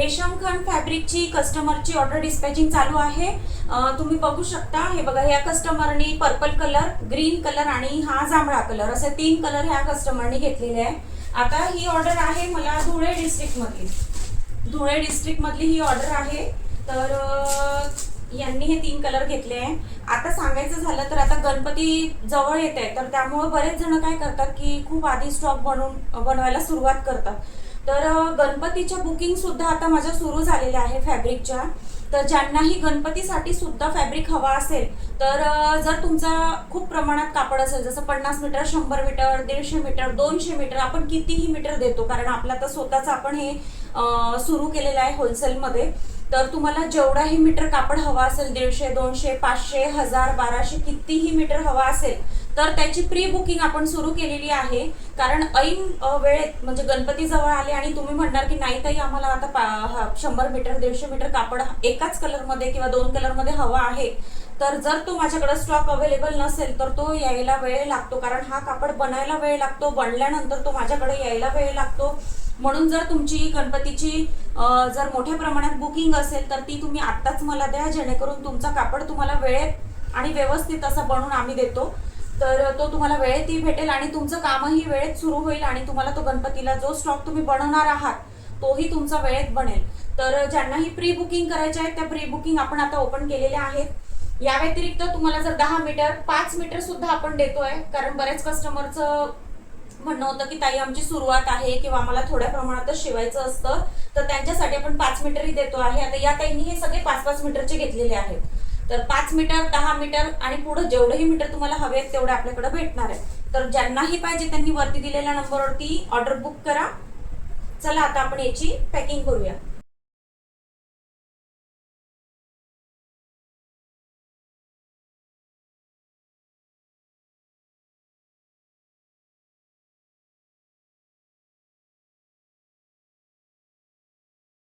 रेशम खंड फॅब्रिकची कस्टमरची order dispatching चालू आहे। तुम्ही बघू शकता, हे बघा, ह्या कस्टमरनी पर्पल कलर, ग्रीन कलर आणि हा जांभळा कलर असे 3 कलर ह्या कस्टमरनी घेतलेले आहे। आता ही ऑर्डर आहे मला धुळे डिस्ट्रिक्ट मधली ही ऑर्डर आहे। तर यांनी हे 3 कलर घेतले आहे। आता सांगायचं झालं तर आता गणपती जवळ येत आहे, तर त्यामुळे बरेच जण काय करतात की खूप आधी स्टॉक बनवायला सुरुवात करतात। तर गणपतीच्या बुकिंग सुद्धा आता माझ्या सुरू झालेल्या आहे फॅब्रिकच्या। तर ज्यांनाही गणपतीसाठी सुद्धा फॅब्रिक हवा असेल, तर जर तुमचा खूप प्रमाणात कापड असेल, जसं 50 मीटर, 100 मीटर, 150 मीटर, 200 मीटर, आपण कितीही मीटर देतो, कारण आपला तर स्वतःच आपण हे सुरू केलेलं आहे होलसेलमध्ये। तर तुम्हाला जेवढाही मीटर कापड हवा असेल, 150, 200, 500, 1000, 1200, कितीही मीटर हवा असेल, तर त्याची प्री बुकिंग आपण सुरू केलेली आहे। कारण ऐन वेळेत म्हणजे गणपती जवळ आले आणि तुम्ही म्हणणार की नाही ताई, आम्हाला आता 100 मीटर, 150 मीटर कापड एकाच कलरमध्ये किंवा 2 कलरमध्ये हवा आहे, तर जर तो माझ्याकडे स्टॉक अवेलेबल नसेल तर तो यायला वेळ लागतो। कारण हा कापड बनायला वेळ लागतो, बनल्यानंतर तो माझ्याकडे यायला वेळ लागतो। म्हणून जर तुमची गणपतीची जर मोठ्या प्रमाणात बुकिंग असेल, तर ती तुम्ही आत्ताच मला द्या, जेणेकरून तुमचा कापड तुम्हाला वेळेत आणि व्यवस्थित असा बनवून आम्ही देतो। तर तो तुम्हाला वेळेतही भेटेल आणि तुमचं कामही वेळेत सुरू होईल आणि तुम्हाला तो गणपतीला जो स्टॉक तुम्ही बनवणार आहात तोही तुमचा वेळेत बनेल। तर ज्यांनाही प्री बुकिंग करायचे आहे, त्या प्री बुकिंग आपण आता ओपन केलेल्या आहेत। या व्यतिरिक्त तुम्हाला जर 10 मीटर, 5 मीटर सुद्धा आपण देतोय, कारण बरेच कस्टमरचं म्हणणं होतं की ताई आमची सुरुवात आहे किंवा आम्हाला थोड्या प्रमाणातच शिवायचं असतं, तर त्यांच्यासाठी आपण 5 मीटरही देतो आहे। आता या ताईंनी हे सगळे 5-5 मीटरचे घेतलेले आहेत। तर 5 मीटर, 10 मीटर आणि पुढे जेवढेही मीटर तुम्हाला हवे आहेत तेवढे आपल्याकडे भेटणार आहे। तर ज्यांनाही पाहिजे त्यांनी वरती दिलेल्या नंबरवरती ऑर्डर बुक करा। चला आता आपण याची पॅकिंग करूया।